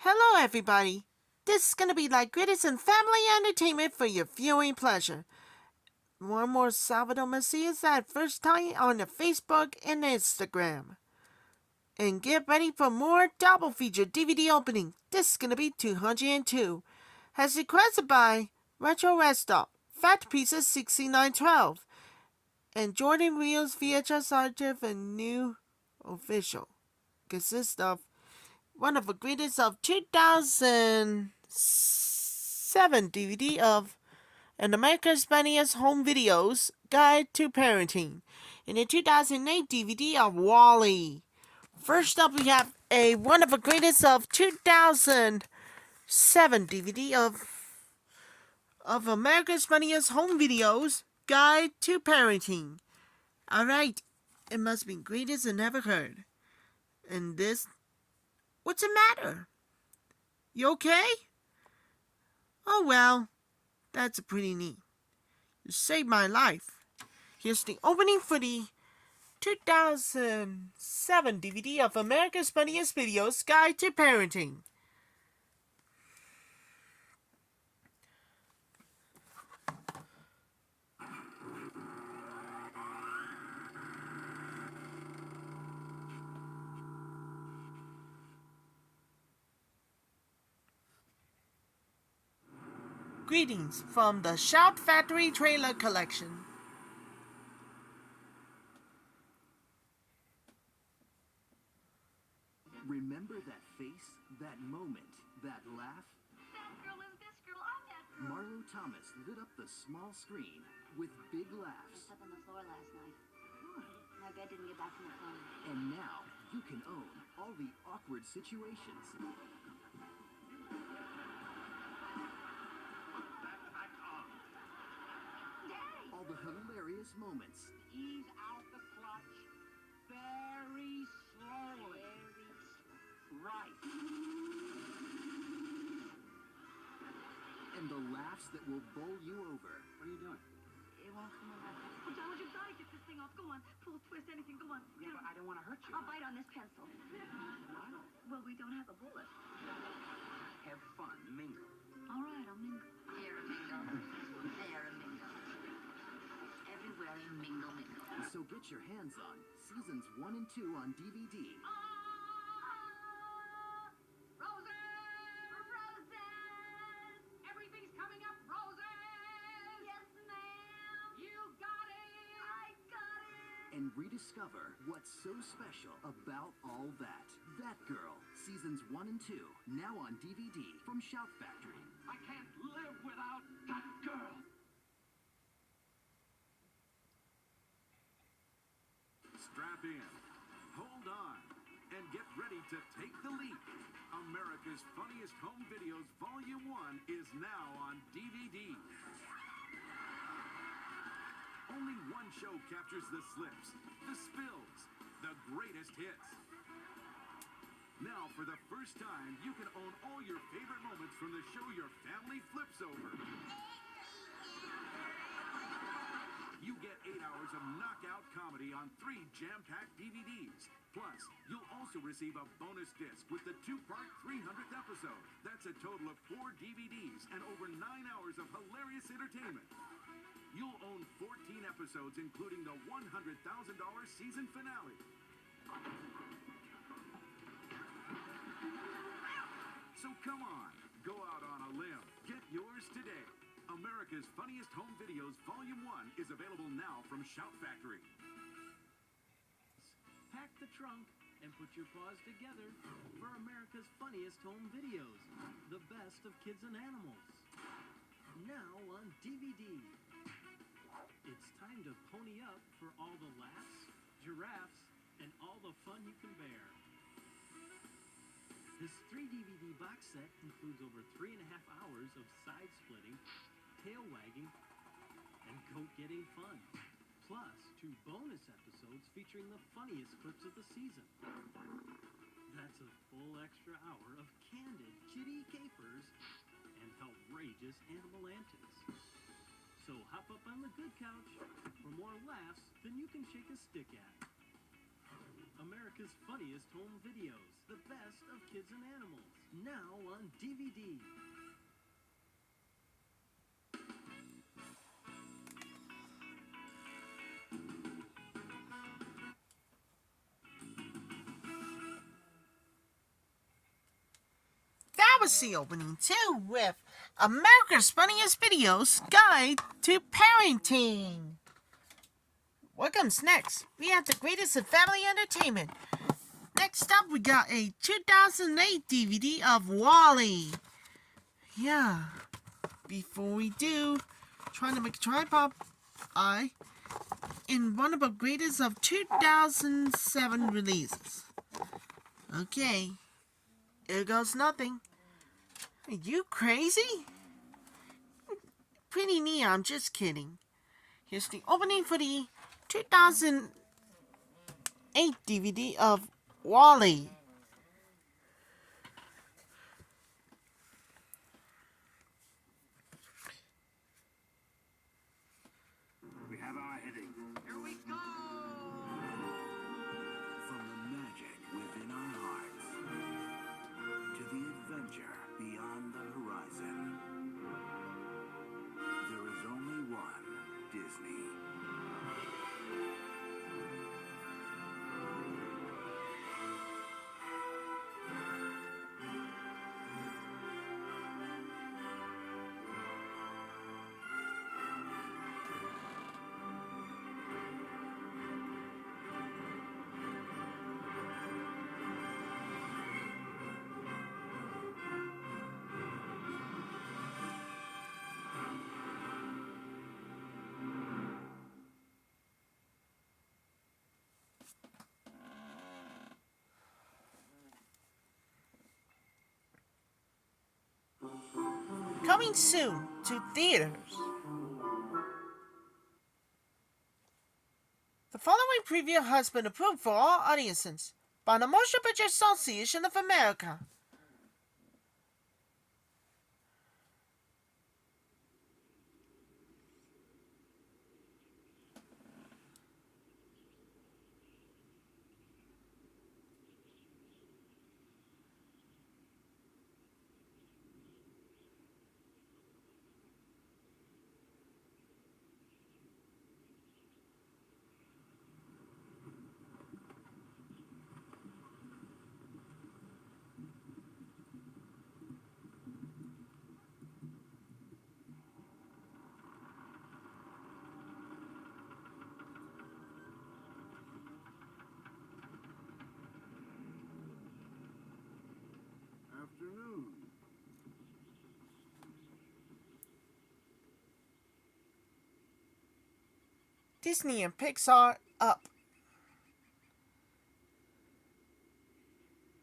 Hello, everybody. This is going to be like greatest and family entertainment for your viewing pleasure. One more Salvador Macias at first time on the Facebook and Instagram. And get ready for more double feature DVD opening. This is going to be 202. As requested by Retro Restock, Fat Pieces 6912, and Jordan Rios VHS Archive and New Official. Consists of one of the greatest of 2007 DVD of An America's Funniest Home Videos Guide to Parenting, and a 2008 DVD of Wall-E. First up, we have a one of the greatest of 2007 DVD of America's Funniest Home Videos Guide to Parenting. Alright, it must be greatest and never heard. And this, what's the matter? You okay? Oh well, that's pretty neat. You saved my life. Here's the opening for the 2007 DVD of America's Funniest Videos Guide to Parenting. Greetings from the Shout Factory Trailer Collection. Remember that face, that moment, that laugh? That girl is this girl. I'm that girl. Marlo Thomas lit up the small screen with big I laughs. slept on the floor last night. What? My bed didn't get back from the phone. And now you can own all the awkward situations. Daddy! All the hilarious moments. Ease out the clutch very slowly. Right. And the laughs that will bowl you over. What are you doing? It won't come around. Oh, Donald, you've got to get this thing off. Go on. Pull, twist, anything. Go on. Yeah, but I don't want to hurt you. I'll bite on this pencil. Well, we don't have a bullet. Have fun. Mingle. All right, I'll mingle. Here a mingle. There a mingle. Everywhere you mingle, mingle. So get your hands on seasons 1 and 2 on DVD. Everything's coming up, Roses! Yes, ma'am. You got it! I got it. And rediscover what's so special about all that. That Girl, seasons 1 and 2, now on DVD from Shout Factory. I can't live without that girl! Strap in, hold on, and get ready to take the leap. America's Funniest Home Videos Volume 1 is now on DVD. Only one show captures the slips, the spills, the greatest hits. Now, for the first time, you can own all your favorite moments from the show your family flips over. You get 8 hours of knockout comedy on 3 jam-packed DVDs. Plus, you'll also receive a bonus disc with the 2-part 300th episode. That's a total of 4 DVDs and over 9 hours of hilarious entertainment. You'll own 14 episodes, including the $100,000 season finale. So come on, go out on a limb. Get yours today. America's Funniest Home Videos Volume 1 is available now from Shout Factory. Pack the trunk and put your paws together for America's Funniest Home Videos, the best of kids and animals. Now on DVD. It's time to pony up for all the laughs, giraffes, and all the fun you can bear. This 3-DVD box set includes over 3.5 hours of side-splitting, tail-wagging, and goat-getting fun. Plus, 2 bonus episodes featuring the funniest clips of the season. That's a full extra hour of candid kitty capers and outrageous animal antics. So hop up on the good couch for more laughs than you can shake a stick at. America's Funniest Home Videos, the best of kids and animals. now on DVD. That was the opening too, with America's Funniest Videos Guide to Parenting. What comes next? We have the greatest in family entertainment. Next up, we got a 2008 DVD of Wall-E. Yeah. Before we do, trying to make a tripod eye in one of the greatest of 2007 releases. Okay. Here goes nothing. Are you crazy? Pretty neat, I'm just kidding. Here's the opening for the 2008 DVD of Wall-E. We have our heading. Here we go! From the magic within our hearts to the adventure beyond the horizon, there is only one Disney. Coming soon to theaters. The following preview has been approved for all audiences by the Motion Picture Association of America. Afternoon. Disney and Pixar Up.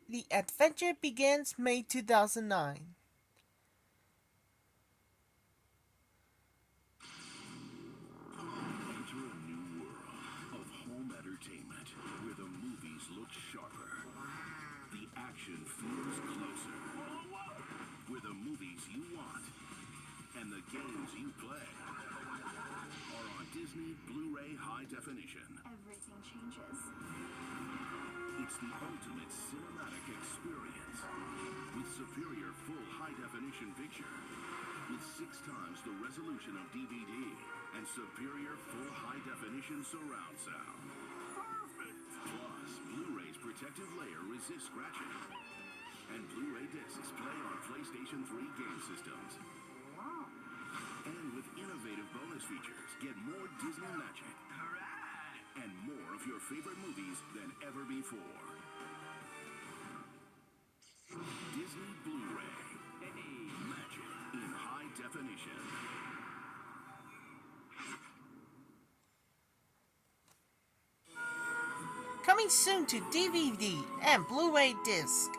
The adventure begins May 2009. Enter a new world of home entertainment where the movies look sharper, the action feels closer, where the movies you want and the games you play are on Disney Blu-ray High Definition. Everything changes. It's the ultimate cinematic experience with superior full high definition picture with 6 times the resolution of DVD and superior full high definition surround sound. Perfect! Plus, Blu-ray's protective layer resists scratching. And Blu-ray discs play on PlayStation 3 game systems. Wow. And with innovative bonus features, get more Disney magic. And more of your favorite movies than ever before. Disney Blu-ray. Magic in high definition. Coming soon to DVD and Blu-ray disc.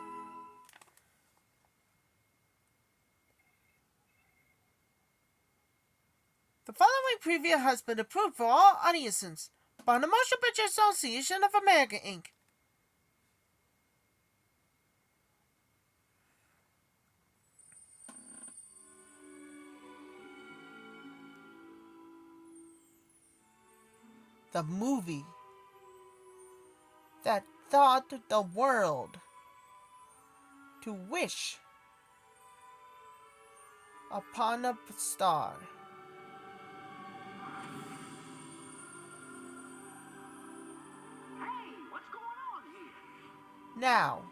The following preview has been approved for all audiences by the Motion Picture Association of America, Inc. The movie that taught the world to wish upon a star. Hey, what's going on here? Now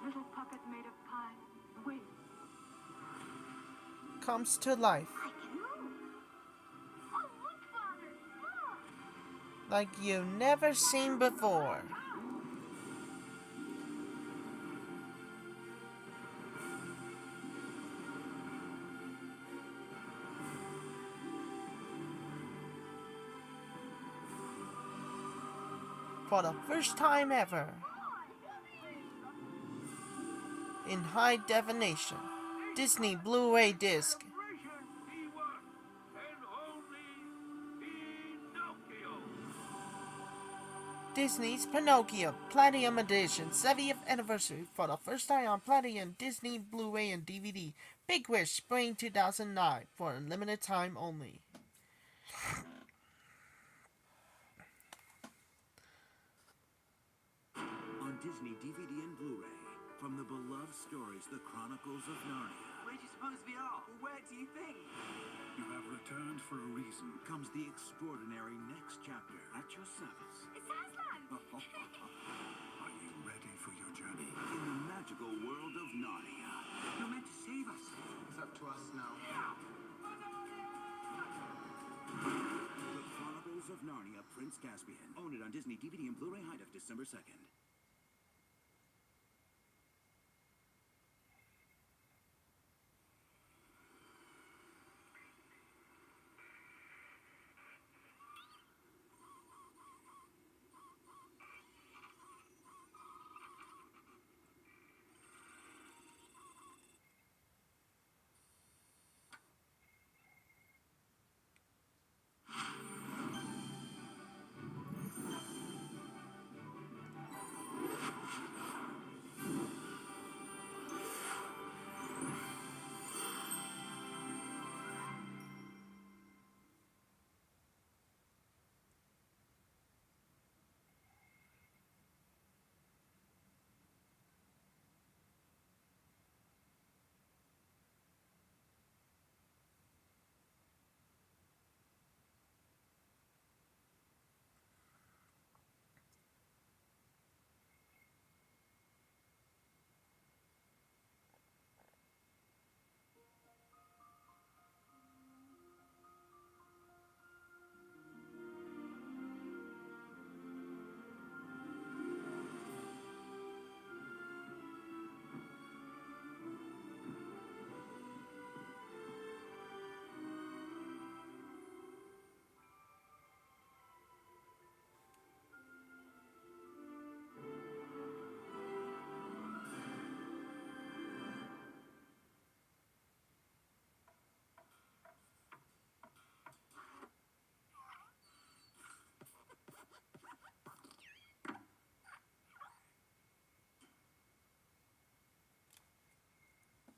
Little puppet made of pine. Wait. comes to life I can move. Oh, look, Father. Look. like you've never seen before. For the first time ever, in high definition, Disney Blu-ray disc. Disney's Pinocchio Platinum Edition 70th anniversary for the first time on Platinum Disney Blu-ray and DVD. Big Wish Spring 2009 for a limited time only. On Disney DVD and Blu-ray, from the beloved stories, The Chronicles of Narnia. Where do you suppose we are? Where do you think? You have returned for a reason. Comes the extraordinary next chapter at your service. It's Aslan. Are you ready for your journey? In the magical world of Narnia. You're meant to save us. It's up to us now. The Chronicles of Narnia, Prince Caspian. Own it on Disney DVD and Blu-ray High Def December 2nd.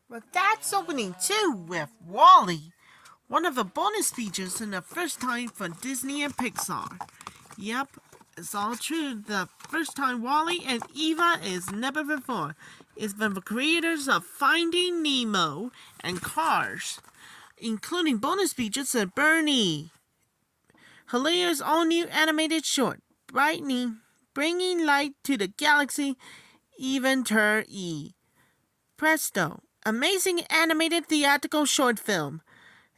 But that's opening too with WALL-E, one of the bonus features in the first time for Disney and Pixar. Yep, it's all true. The first time WALL-E and Eva is never before. It's been the creators of Finding Nemo and Cars, including bonus features of Bernie. Hilarious all-new animated short, bringing light to the galaxy, Eventer E. Presto, amazing animated theatrical short film,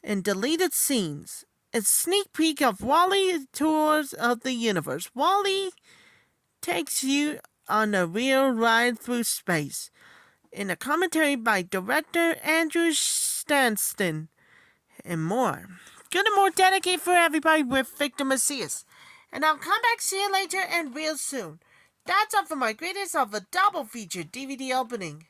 and deleted scenes. A sneak peek of WALL-E Tours of the Universe. WALL-E takes you on a real ride through space. In a commentary by director Andrew Stanston, and more. Good and more dedicated for everybody with Victor Macias. And I'll come back, see you later, and real soon. That's all for my greatest of a double feature DVD opening.